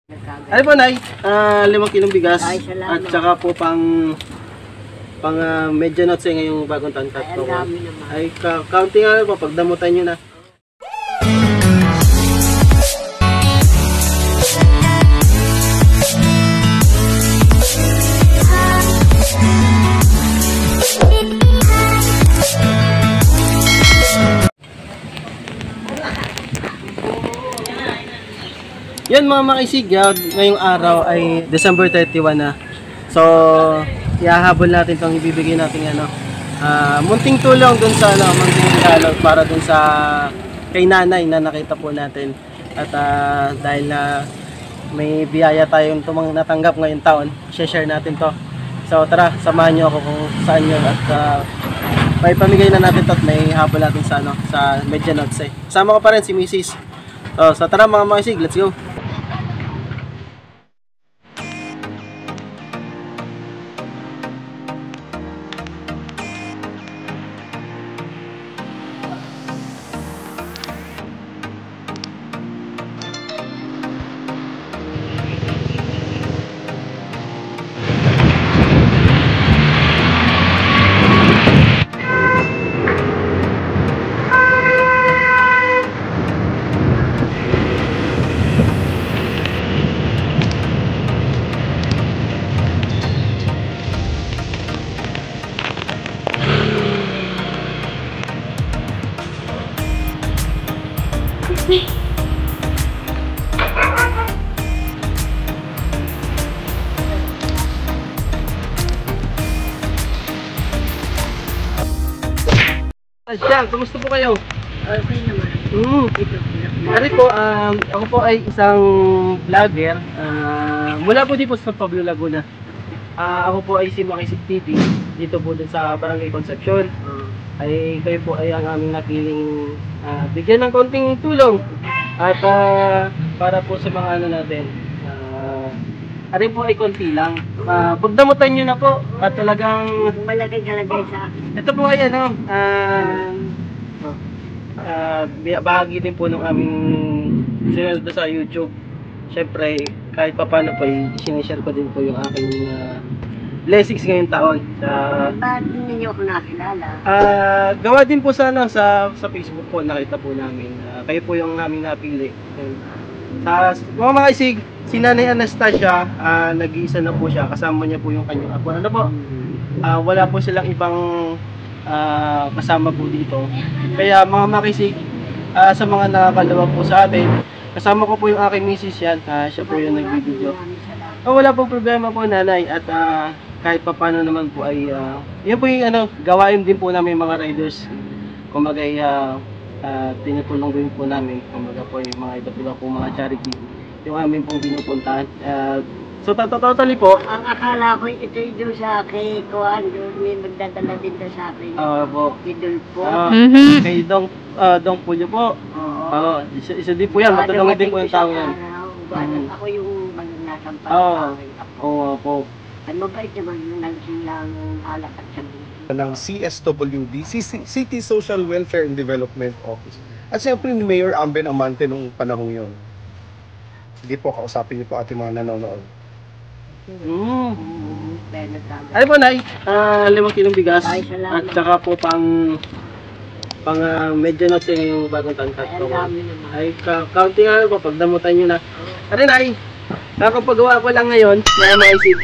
Ano po, Nay? 5 kilong bigas. Ay, salamat. At saka po pang medyo nuts ngayong bagong tangkat Ay, po. ang dami naman. Ay, kaunti nga po, pagdamutan nyo na. Yan mga makisig, ngayong araw ay December 31 na. So, ihahabol natin itong ibibigay natin munting tulong dun sa munting regalo para dun sa kay nanay na nakita po natin. At dahil may biyaya tayong natanggap ngayong taon, share natin to. So tara, samahan nyo ako kung saan yun at may pamigay na natin to at may habol natin sa Media Notes. Sama ko pa rin si Mrs. So tara mga makisig, let's go! Diyan, kumusta po kayo? Okay naman. Ari po, ako po ay isang vlogger mula po dito sa Pablo Laguna. Ako po ay si Makisig TV dito po din sa Barangay Concepcion. Ay kayo po ay ang aming napiling bigyan ng konting tulong at para po sa mga natin. Ari po ay konti lang. Pagdamutan nyo na po at talagang Malagay sa akin. ito po ay bahagi din po ng aming sineldo sa YouTube. Siyempre, kahit paano po sinishare ko din po yung aking blessings ngayong taon. Bakit ninyo ako nakilala? Gawa din po sana sa Facebook po, nakita po namin. Kayo po yung namin napili. Sa mga isig, si Nanay Anastasia, nag-iisa na po siya. Kasama niya po yung kanyang apo. Ano po? Wala po silang ibang kasama po dito. Kaya mga makisig, sa mga nakakalawa po sa atin, kasama ko po yung aking misis yan. Siya po yung nagbibideo. Wala pong problema po, Nanay. At kahit paano naman po ay yun po yung gawain din po namin mga riders. Kumbaga tinutulong din po namin. Kumbaga po yung mga iba't iba po mga charity yung amin pong pinupuntahan. So totally po, Ang akala ko ito yung sa akin, kuhan doon, may magdadala din doon sa akin. po, Idol po. kay Dong Pulyo po. Isa din po yan, matulungin din po yung tao yan. Ako yung magnasampa Oo. sa akin. Oo po. Ay, mabait naman yung nagsilang alak at sabi. Ng CSWD, City Social Welfare and Development Office. At siyempre ni Mayor Amben Amante nung panahon yun. Sige po, kausapin niyo po ating mga nanonood. Ano po, Nay? 5 kilong bigas. Ay, salamat. At saka po pang medyo nuts yung bagong tangkat. Ay, ang dami naman. Ay, kaunti nga po, pagdamutan nyo na. Ano, Nay? Nakapagawa ko lang ngayon, na maisip.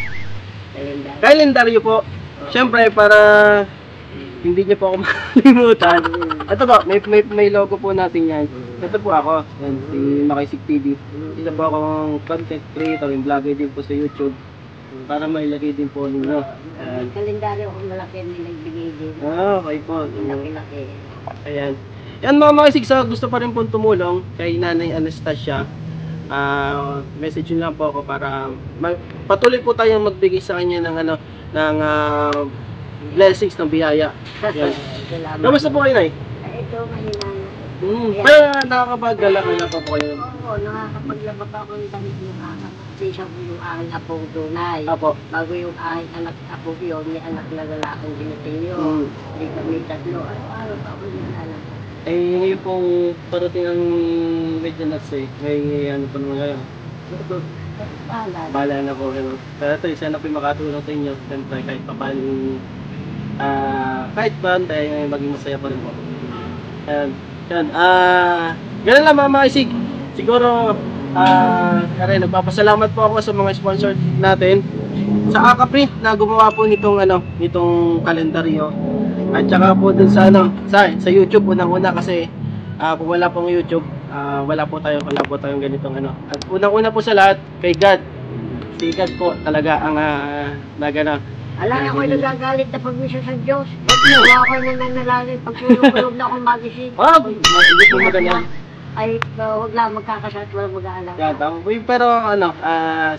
Kalendaryo po. Siyempre, para hindi niyo po ako makalimutan. Ito po, may logo po natin yan. Ito po ako, yan, si Makisig TV. Isa po akong content creator, yung vlogger din po sa YouTube. Para mailagay din po ninyo. Yung kalendaryo ko malaki nilagbigay din. Okay po. Laki-laki. Ayan. Yan mga Makisig, sa gusto pa rin pong tumulong kay Nanay Anastasia. Message nyo lang po ako para patuloy po tayong magbigay sa kanya ng blessings ng biyaya. Yan. Salamat. Kamusta po kayo, Nay? Ay, ito, mahina na. Kaya nakakapagdala pa po kayo. Oo, nakakapaglaba pa ako ng damit ng anak. Kasi siya po yung aking apong tunay. Apo. Bago yung aking anak apo yun, may anak na lalaking binitilyo. Hindi kami tatlo. Araw-araw pa ako yung anak. Ngayon pong parating ang Media Nuts may ano pa naman kayo. Bahala na po. Pero ito, isa na po yung makatulong sa inyo. Siyempre, kahit pa paano, kahit ba, tayo maging masaya pa rin po. Yan. Ganun lang mga isig. Siguro, nagpapasalamat po ako sa mga sponsor natin. Sa Akaprint na gumawa po nitong kalendaryo. At saka po dun sa sa YouTube unang-una kasi kung wala pong YouTube, wala po tayong ganitong At unang-una po sa lahat kay God. Si God po talaga ang nagana. Alam ako nagagalit na pag-misa sa Diyos. Wala ako nananalangin pag kulog na akong magising. Hindi po maganda. Ay, huwag lang magkakasat, walang mag-aalam. Yeah, pero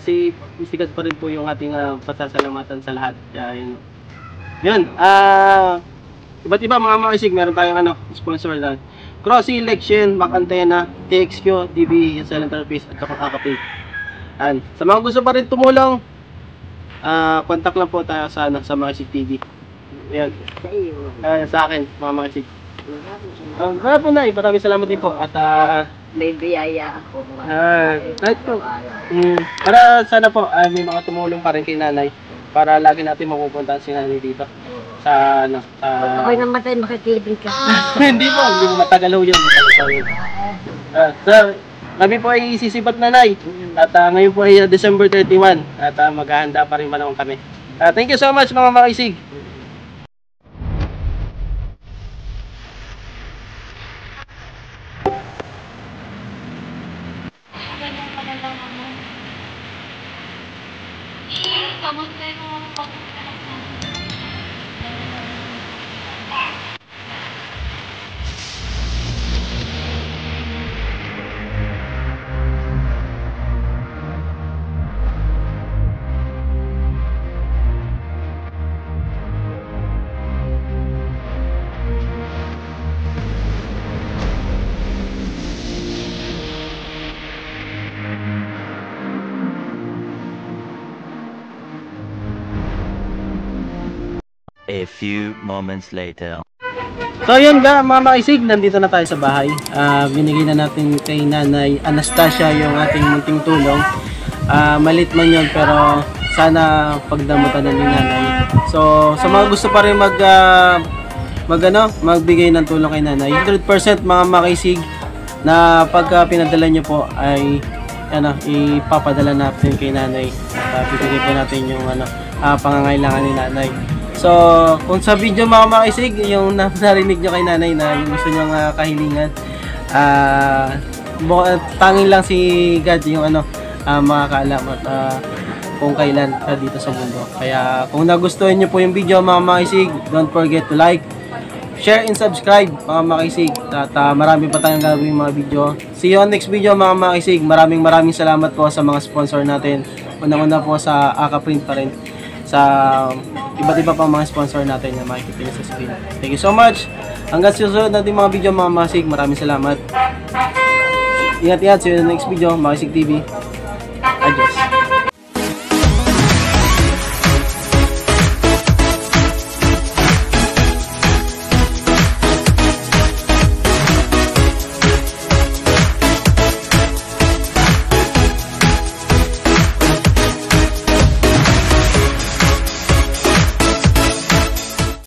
si God pa rin po yung ating pasasalamatan sa lahat. Yun. Iba't iba mga isig, meron tayong sponsor lang. Crossy, Lexion, Mac Antenna, TXQ, DB, Cell Interface, at saka Akaprint. Sa mga gusto pa rin tumulong, contact lang po tayo sa mga isig TV. Yan. Sa iyo. Sa akin, mga isig. Kaya po na, maraming salamat din po. At May biyaya ako. kahit po. Para sana po, may mga tumulong pa rin kay nanay. Para lagi natin mapupuntahan si nanay dito. Sa Ako'y namatay, makikibig ka. hindi mo matagalaw yun. Kami po ay sisipat nanay. At ngayon po ay December 31. At maghahanda pa rin naman kami. Thank you so much mga makisig. A few moments later. So yun nga mga makisig, nandito na tayo sa bahay. Binigay na natin kay Nanay Anastasia yung ating munting tulong. Malit man yun pero sana pagdamutan na ni Nanay. So sa mga gusto pa rin magbigay ng tulong kay Nanay, 100% mga makisig na pagka pinadala nyo po ay ipapadala natin kay Nanay. At bibigay po natin yung pangangailangan ni Nanay. So, kung sa video mga makisig, yung narinig nyo kay Nanay na yung gusto nyo kahilingan, tanging lang si God yung makakaalam at kung kailan dito sa mundo. Kaya kung nagustuhan nyo po yung video mga makisig, don't forget to like, share and subscribe mga makisig. At marami pa tayong gagawin mga video. See you on next video mga makisig. Maraming salamat po sa mga sponsor natin. Unang-una po sa Akaprint pa rin. Sa iba't iba pang mga sponsor natin na makikita nyo sa screen. Thank you so much. Hanggang susunod natin mga video mga makisig. Maraming salamat. Ingat-ingat. See you in the next video. Makisig TV.